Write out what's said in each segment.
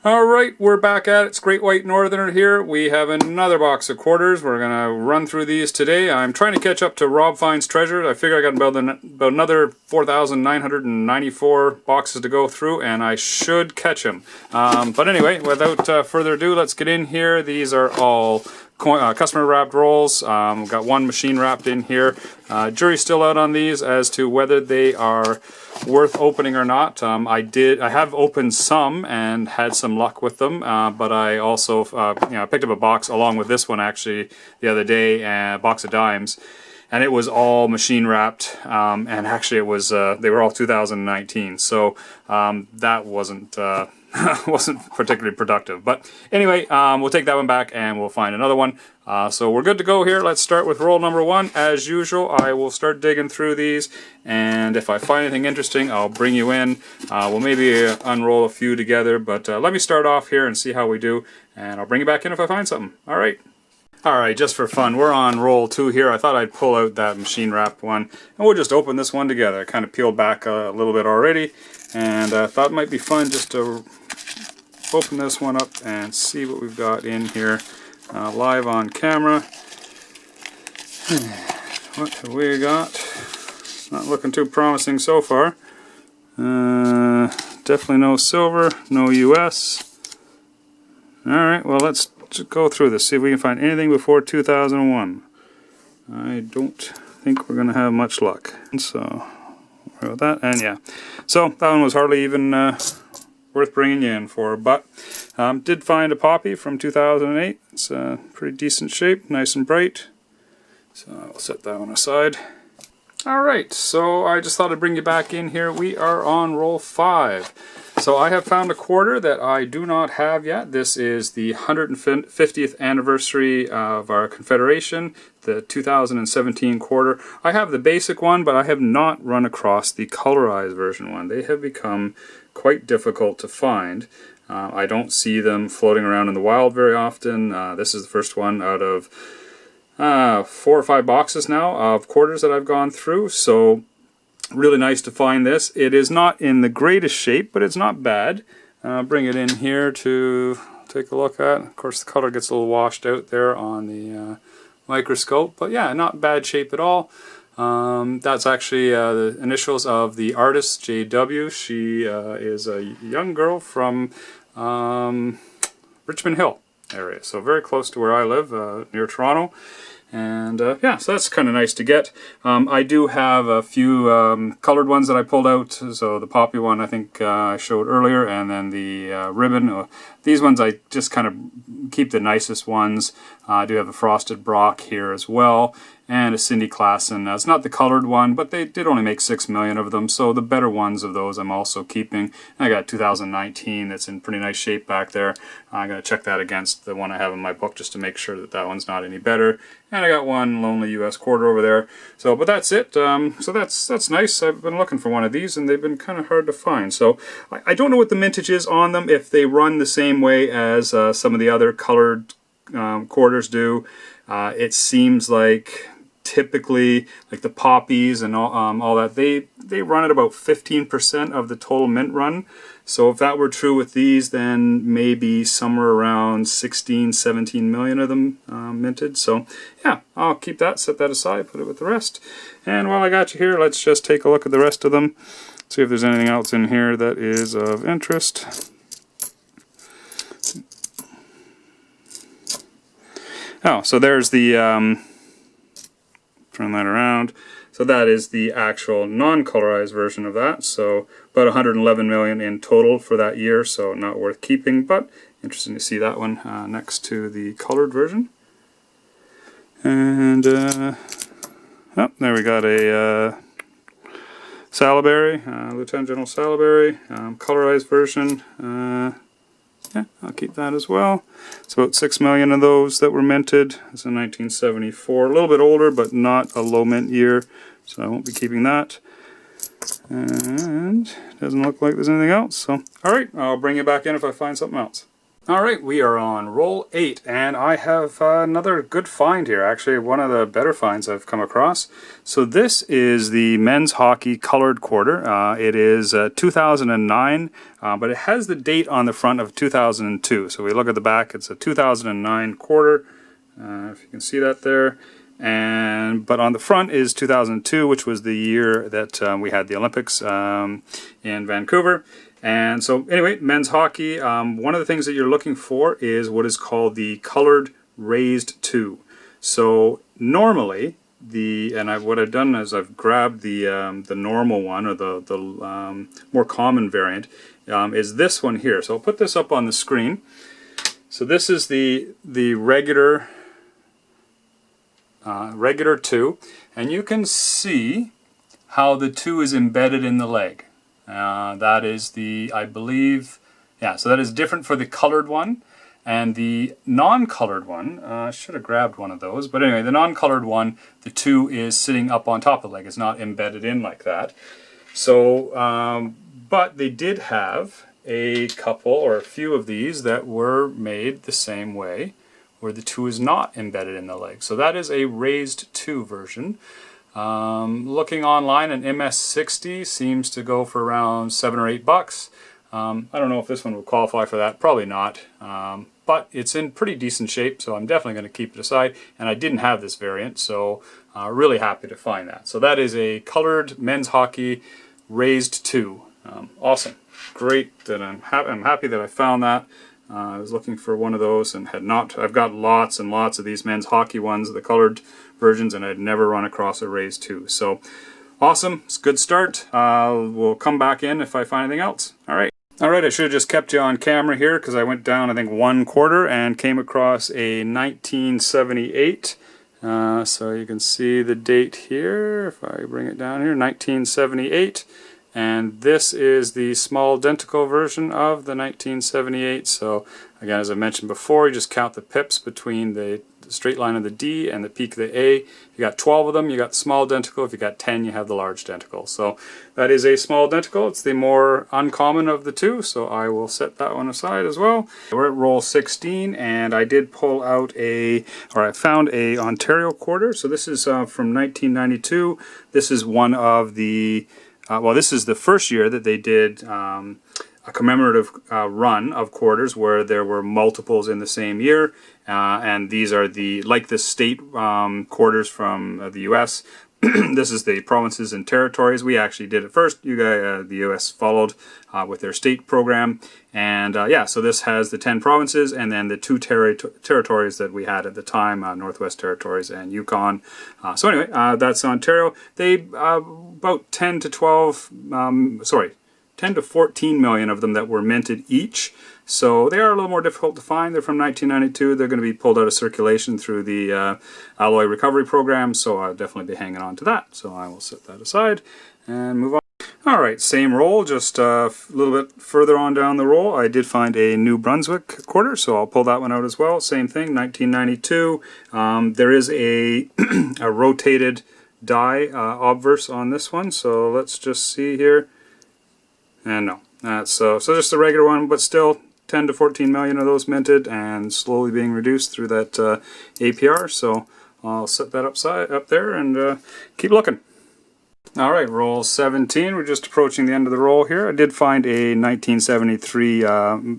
Alright, we're back at it. It's Great White Northerner here. We have another box of quarters. We're going to run through these today. I'm trying to catch up to Rob Fine's treasure. I figure I got about another 4,994 boxes to go through, and I should catch him. But anyway, without further ado, let's get in here. These are all customer wrapped rolls. We've got one machine wrapped in here. Jury's still out on these as to whether they are worth opening or not. I have opened some and had some luck with them, but I also picked up a box along with this one actually the other day, a box of dimes, and it was all machine wrapped, and actually it was they were all 2019, so that wasn't particularly productive. But anyway, we'll take that one back and we'll find another one. So we're good to go here. Let's start with roll number one. As usual, I will start digging through these, and if I find anything interesting, I'll bring you in. We'll maybe unroll a few together, but let me start off here and see how we do, and I'll bring you back in if I find something. Alright, just for fun, we're on roll 2 here. I thought I'd pull out that machine wrapped one, and we'll just open this one together. I kind of peeled back a little bit already, and I thought it might be fun just to open this one up and see what we've got in here live on camera. What have we got? It's not looking too promising so far. Definitely no silver, no US. Alright, well let's go through this, see if we can find anything before 2001. I don't think we're going to have much luck. So, with that, and yeah. So, that one was hardly even worth bringing you in for, but did find a poppy from 2008. It's pretty decent shape, nice and bright. So, I'll set that one aside. Alright, so I just thought I'd bring you back in here. We are on roll 5. So I have found a quarter that I do not have yet. This is the 150th anniversary of our Confederation, the 2017 quarter. I have the basic one, but I have not run across the colorized version one. They have become quite difficult to find. I don't see them floating around in the wild very often. This is the first one out of 4 or 5 boxes now of quarters that I've gone through, so really nice to find this. It is not in the greatest shape, but it's not bad. Bring it in here to take a look at. Of course the color gets a little washed out there on the microscope, but yeah, not bad shape at all. That's actually the initials of the artist, JW. She is a young girl from Richmond Hill area, so very close to where I live, near Toronto. And yeah, so that's kind of nice to get. I do have a few colored ones that I pulled out. So the poppy one I think I showed earlier, and then the ribbon. These ones I just kind of keep the nicest ones. I do have a frosted Brock here as well, and a Cindy Klassen. It's not the colored one, but they did only make 6 million of them, so the better ones of those I'm also keeping. And I got 2019 that's in pretty nice shape back there. I'm going to check that against the one I have in my book just to make sure that that one's not any better. And I got one lonely US quarter over there. So, but that's it. So that's nice. I've been looking for one of these, and they've been kind of hard to find. So I don't know what the mintage is on them, if they run the same way as some of the other colored quarters do. It seems like typically, like the poppies and all that, they run at about 15% of the total mint run. So if that were true with these, then maybe somewhere around 16, 17 million of them minted. So yeah, I'll keep that, set that aside, put it with the rest. And while I got you here, let's just take a look at the rest of them. See if there's anything else in here that is of interest. Oh, so there's the, turn that around. So that is the actual non-colorized version of that. So about 111 million in total for that year, so not worth keeping, but interesting to see that one next to the colored version. And, oh, there we got a Salaberry, Lieutenant General Salaberry, colorized version. Yeah, I'll keep that as well. It's about 6 million of those that were minted. It's in 1974. A little bit older, but not a low mint year, so I won't be keeping that. And doesn't look like there's anything else. So, alright, I'll bring you back in if I find something else. Alright, we are on roll 8, and I have another good find here. Actually, one of the better finds I've come across. So this is the men's hockey colored quarter. It is 2009, but it has the date on the front of 2002. So we look at the back, it's a 2009 quarter, if you can see that there. But on the front is 2002, which was the year that we had the Olympics in Vancouver. And so anyway, men's hockey, one of the things that you're looking for is what is called the colored raised 2. So normally, what I've done is I've grabbed the normal one, or the more common variant, is this one here. So I'll put this up on the screen. So this is the regular 2, and you can see how the 2 is embedded in the leg. That is I believe, yeah, so that is different for the colored one. And the non-colored one, I should have grabbed one of those, but anyway, the non-colored one, the 2 is sitting up on top of the leg. It's not embedded in like that. So, but they did have a couple or a few of these that were made the same way, where the 2 is not embedded in the leg. So that is a raised 2 version. Looking online, an MS60 seems to go for around $7 or $8. I don't know if this one would qualify for that, probably not, but it's in pretty decent shape, so I'm definitely going to keep it aside. And I didn't have this variant, so really happy to find that. So that is a colored men's hockey raised 2. Awesome, great that I'm happy that I found that. I was looking for one of those and had not. I've got lots and lots of these men's hockey ones, the colored versions, and I'd never run across a raised 2. So awesome, it's a good start. We'll come back in if I find anything else. Alright, I should have just kept you on camera here because I went down, I think, 1 quarter and came across a 1978. So you can see the date here, if I bring it down here, 1978. And this is the small dentical version of the 1978. So again, as I mentioned before, you just count the pips between the straight line of the D and the peak of the A. If you got 12 of them, you got the small dentical. If you got 10, you have the large dentical. So that is a small dentical. It's the more uncommon of the 2, so I will set that one aside as well. We're at roll 16, and I did pull out I found a Ontario quarter. So this is from 1992. This is one of the well, this is the first year that they did a commemorative run of quarters where there were multiples in the same year, and these are like the state quarters from the U.S. This is the provinces and territories. We actually did it first. You guys, the U.S. followed with their state program, and yeah, so this has the 10 provinces and then the 2 territories that we had at the time, Northwest Territories and Yukon. So anyway, that's Ontario. They about 10 to 14 million of them that were minted each. So they are a little more difficult to find. They're from 1992. They're going to be pulled out of circulation through the alloy recovery program, so I'll definitely be hanging on to that. So I will set that aside and move on. Alright, same roll, just a little bit further on down the roll. I did find a New Brunswick quarter, so I'll pull that one out as well. Same thing, 1992. There is a rotated die obverse on this one, so let's just see here. And no, that's so just the regular one, but still 10 to 14 million of those minted and slowly being reduced through that APR. So I'll set that up there and keep looking. Alright, roll 17. We're just approaching the end of the roll here. I did find a 1973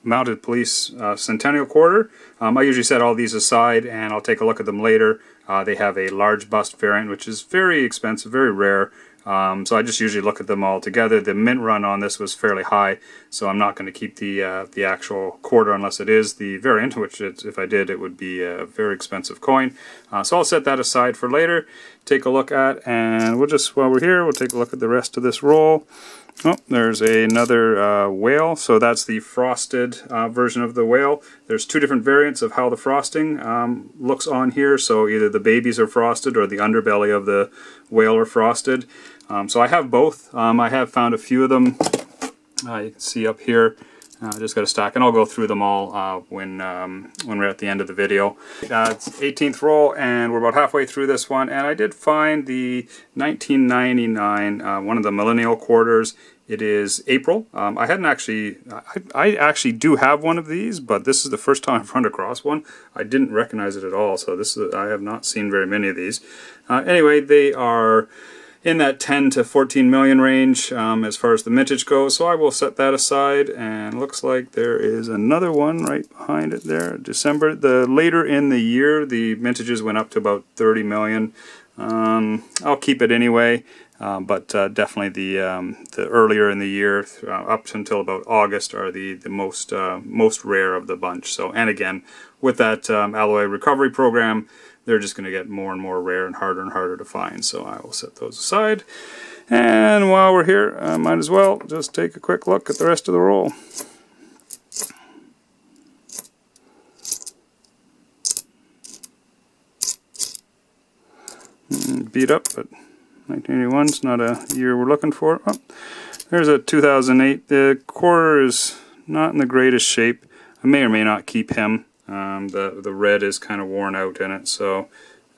Mounted Police Centennial quarter. I usually set all these aside and I'll take a look at them later. They have a large bust variant, which is very expensive, very rare. So I just usually look at them all together. The mint run on this was fairly high, so I'm not going to keep the actual quarter unless it is the variant, which if I did, it would be a very expensive coin. So I'll set that aside for later, take a look at, and we'll just, while we're here, we'll take a look at the rest of this roll. Oh, there's another whale, so that's the frosted version of the whale. There's 2 different variants of how the frosting looks on here, so either the babies are frosted or the underbelly of the whale are frosted. So I have both. I have found a few of them. You can see up here Just got a stack, and I'll go through them all when we're at the end of the video. It's 18th roll, and we're about halfway through this one, and I did find the 1999, one of the Millennial quarters. It is April. I hadn't actually, I actually do have one of these, but this is the first time I've run across one. I didn't recognize it at all, so this is, I have not seen very many of these. Anyway, they are in that 10 to 14 million range as far as the mintage goes, so I will set that aside. And looks like there is another one right behind it there, December. Later in the year, the mintages went up to about 30 million. I'll keep it anyway, but definitely the earlier in the year, up until about August, are the most rare of the bunch. So, and again, with that alloy recovery program, they're just going to get more and more rare and harder to find. So I will set those aside. And while we're here, I might as well just take a quick look at the rest of the roll. Beat up, but 1981 is not a year we're looking for. Oh, there's a 2008. The quarter is not in the greatest shape. I may or may not keep him. The red is kind of worn out in it. So,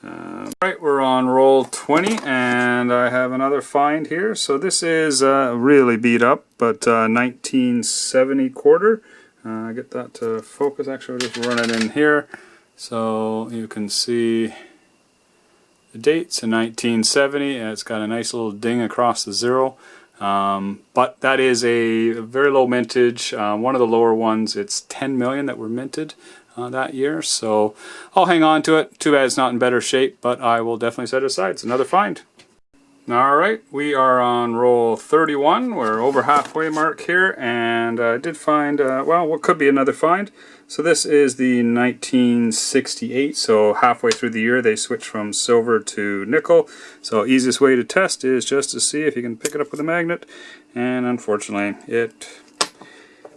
right, we're on roll 20, and I have another find here. So this is really beat up, but 1970 quarter. Get that to focus. Actually, I'll just run it in here so you can see the dates in 1970, and it's got a nice little ding across the zero. But that is a very low mintage, one of the lower ones. It's 10 million that were minted that year, so I'll hang on to it. Too bad it's not in better shape, but I will definitely set it aside. It's another find. Alright, we are on roll 31. We're over halfway mark here, and I did find, well, what could be another find. So this is the 1968, so halfway through the year they switched from silver to nickel. So easiest way to test is just to see if you can pick it up with a magnet, and unfortunately it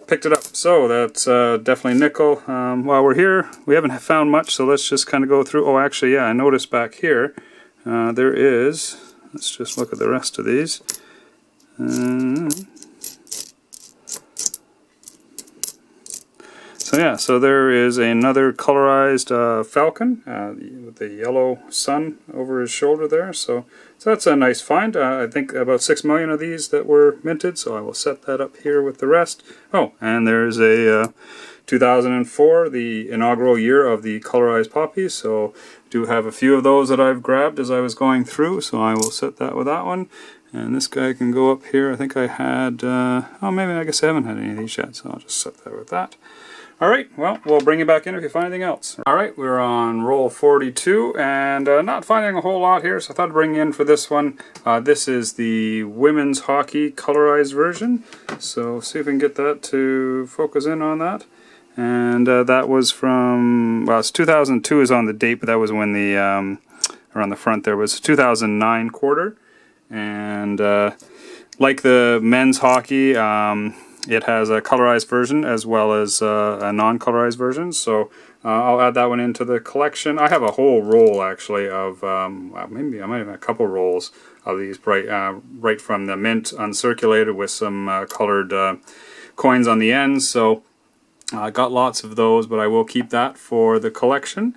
picked it up. So that's definitely nickel. While we're here, we haven't found much, so let's just kind of go through. Oh, actually, yeah, I noticed back here there is, let's just look at the rest of these. So yeah, so there is another colorized falcon with the yellow sun over his shoulder there. So that's a nice find. I think about 6 million of these that were minted, so I will set that up here with the rest. Oh, and there's a 2004, the inaugural year of the colorized poppies. So do have a few of those that I've grabbed as I was going through, so I will set that with that one. And this guy can go up here. I think I had, oh, maybe I guess I haven't had any of these yet, so I'll just set that with that. Alright, well, we'll bring you back in if you find anything else. Alright, we're on roll 42, and not finding a whole lot here, so I thought I'd bring you in for this one. This is the women's hockey colorized version, so see if we can get that to focus in on that. And that was from, well, it's 2002 is on the date, but that was when the, around the front there was 2009 quarter. And like the men's hockey, it has a colorized version as well as a non-colorized version, so I'll add that one into the collection. I have a whole roll actually of, maybe I might have a couple rolls of these right from the mint uncirculated with some colored coins on the ends, so I got lots of those, but I will keep that for the collection.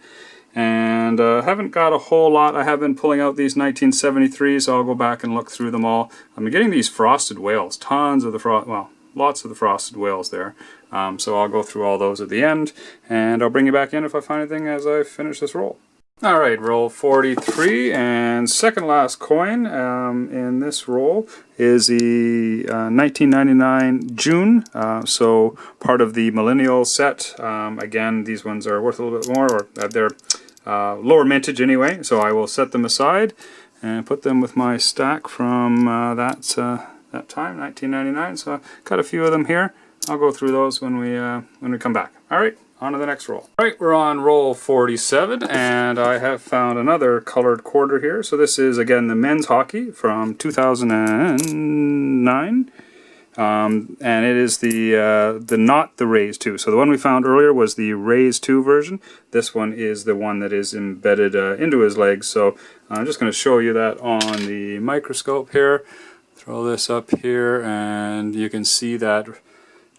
And haven't got a whole lot. I have been pulling out these 1973s, so I'll go back and look through them all. I'm getting these frosted whales, tons of the lots of the frosted whales there. So I'll go through all those at the end, and I'll bring you back in if I find anything as I finish this roll. Alright, roll 43, and second last coin in this roll is the 1999 June, so part of the Millennial set. Again, these ones are worth a little bit more, or they're lower mintage anyway, so I will set them aside and put them with my stack from that time, 1999. So I've got a few of them here. I'll go through those when we come back. Alright, on to the next roll. Alright, we're on roll 47, and I have found another colored quarter here. So this is again the men's hockey from 2009. And it is the not the Raise 2. So the one we found earlier was the Raise 2 version. This one is the one that is embedded into his legs. So I'm just going to show you that on the microscope here. Throw this up here, and you can see that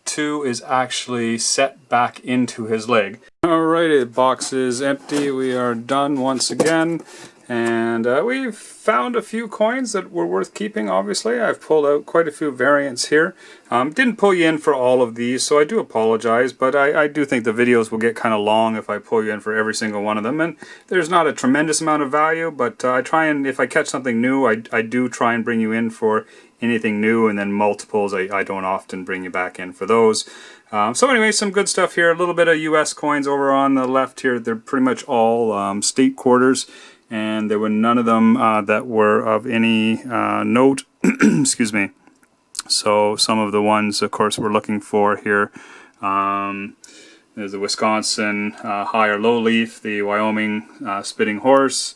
2 is actually set back into his leg. Alrighty, the box is empty. We are done once again. And we've found a few coins that were worth keeping, obviously. I've pulled out quite a few variants here. Didn't pull you in for all of these, so I do apologize, but I do think the videos will get kind of long if I pull you in for every single one of them. And there's not a tremendous amount of value, but I try and, if I catch something new, I do try and bring you in for anything new, and then multiples, I don't often bring you back in for those. So anyway, some good stuff here. A little bit of US coins over on the left here. They're pretty much all state quarters. And there were none of them that were of any note. Excuse me. So some of the ones, of course, we're looking for here. There's the Wisconsin high or low leaf, the Wyoming spitting horse,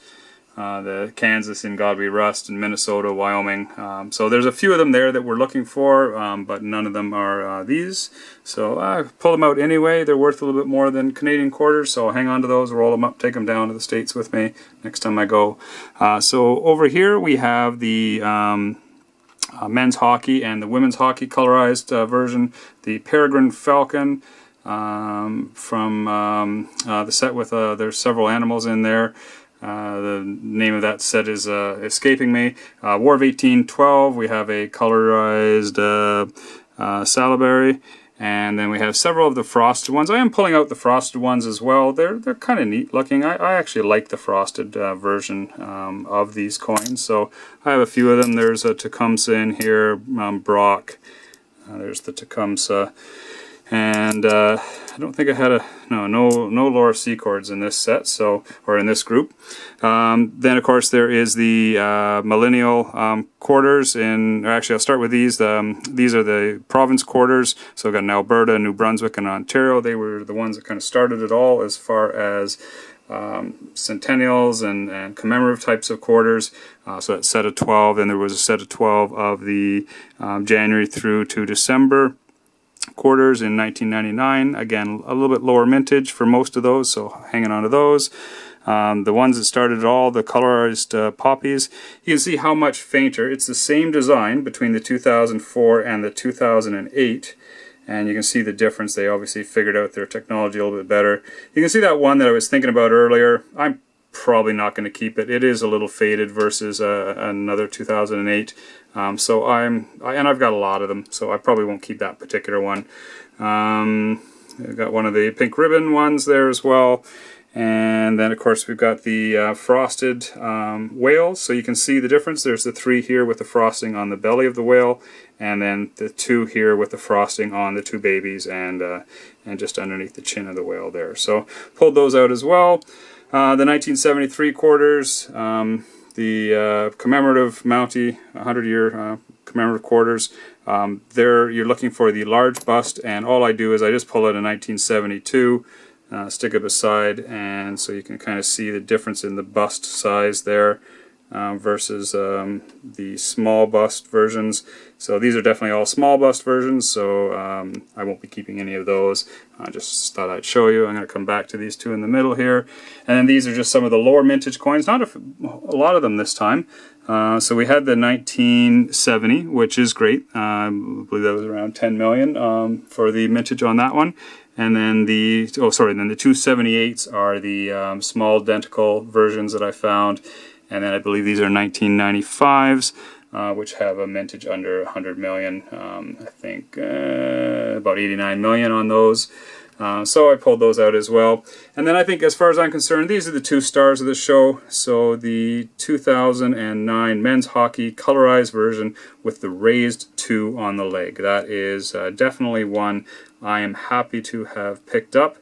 the Kansas in God We Rust, and Minnesota, Wyoming. So there's a few of them there that we're looking for, but none of them are these. So I pull them out anyway. They're worth a little bit more than Canadian quarters, so I'll hang on to those, roll them up, take them down to the States with me next time I go. So over here we have the men's hockey and the women's hockey colorized version, the Peregrine Falcon from the set with there's several animals in there. The name of that set is escaping me. War of 1812, we have a colorized Salaberry, and then we have several of the frosted ones. I am pulling out the frosted ones as well. They're kind of neat looking. I actually like the frosted version of these coins, so I have a few of them. There's a Tecumseh in here, Brock. There's the Tecumseh. And I don't think I had no Laura Secords in this set, so, or in this group. Then of course there is the millennial quarters or actually I'll start with these. These are the province quarters, so I've got in Alberta, New Brunswick, and Ontario. They were the ones that kind of started it all as far as centennials and commemorative types of quarters. So that set of 12, and there was a set of 12 of the January through to December quarters in 1999. Again, a little bit lower mintage for most of those, so hanging on to those. The ones that started it all, the colorized poppies, you can see how much fainter. It's the same design between the 2004 and the 2008, and you can see the difference. They obviously figured out their technology a little bit better. You can see that one that I was thinking about earlier. I'm probably not going to keep it. It is a little faded versus another 2008. So I've got a lot of them, so I probably won't keep that particular one. I've got one of the pink ribbon ones there as well. And then of course we've got the frosted whales, so you can see the difference. There's the 3 here with the frosting on the belly of the whale, and then the 2 here with the frosting on the 2 babies and just underneath the chin of the whale there. So pulled those out as well. The 1973 quarters, the commemorative Mountie 100-year commemorative quarters. There you're looking for the large bust, and all I do is I just pull out a 1972, stick it beside, and so you can kind of see the difference in the bust size there versus the small bust versions. So these are definitely all small bust versions, so I won't be keeping any of those. I just thought I'd show you. I'm going to come back to these 2 in the middle here. And then these are just some of the lower mintage coins, not a lot of them this time. So we had the 1970, which is great. I believe that was around 10 million for the mintage on that one. And then the 278s are the small dentical versions that I found. And then I believe these are 1995s, which have a mintage under 100 million. I think about 89 million on those. So I pulled those out as well. And then I think, as far as I'm concerned, these are the 2 stars of the show. So the 2009 men's hockey colorized version with the raised 2 on the leg. That is definitely one I am happy to have picked up.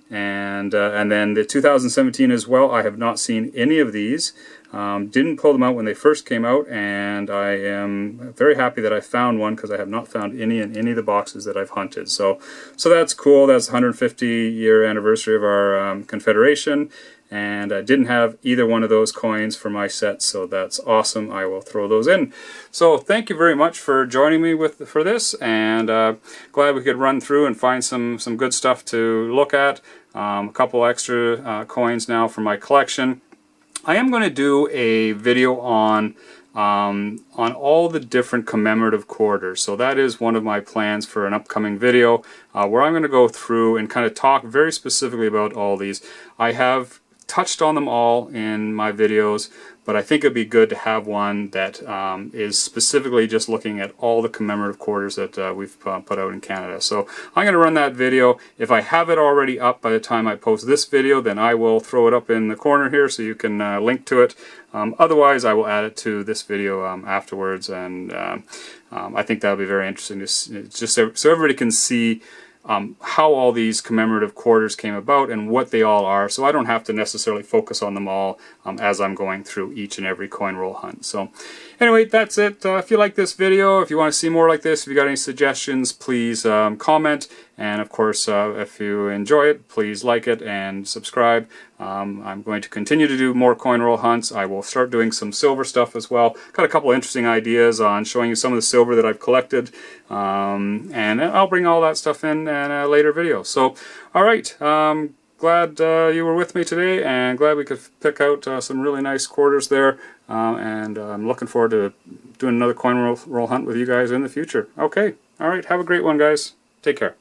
And then the 2017 as well. I have not seen any of these. Didn't pull them out when they first came out, and I am very happy that I found one, because I have not found any in any of the boxes that I've hunted. So that's cool. That's the 150-year anniversary of our Confederation, and I didn't have either one of those coins for my set, so that's awesome. I will throw those in. So thank you very much for joining me for this, and glad we could run through and find some good stuff to look at. A couple extra coins now for my collection. I am going to do a video on on all the different commemorative quarters. So that is one of my plans for an upcoming video where I'm going to go through and kind of talk very specifically about all these. I have touched on them all in my videos, but I think it'd be good to have one that is specifically just looking at all the commemorative quarters that we've put out in Canada. So I'm going to run that video. If I have it already up by the time I post this video, then I will throw it up in the corner here so you can link to it. Otherwise, I will add it to this video afterwards, and I think that'll be very interesting to see, just so everybody can see how all these commemorative quarters came about and what they all are, so I don't have to necessarily focus on them all as I'm going through each and every coin roll hunt. So anyway, that's it. If you like this video, if you want to see more like this, if you got any suggestions, please comment. And of course, if you enjoy it, please like it and subscribe. I'm going to continue to do more coin roll hunts. I will start doing some silver stuff as well. Got a couple interesting ideas on showing you some of the silver that I've collected. And I'll bring all that stuff in a later video. So, alright, glad you were with me today, and glad we could pick out some really nice quarters there. And I'm looking forward to doing another coin roll hunt with you guys in the future. Okay, alright, have a great one, guys. Take care.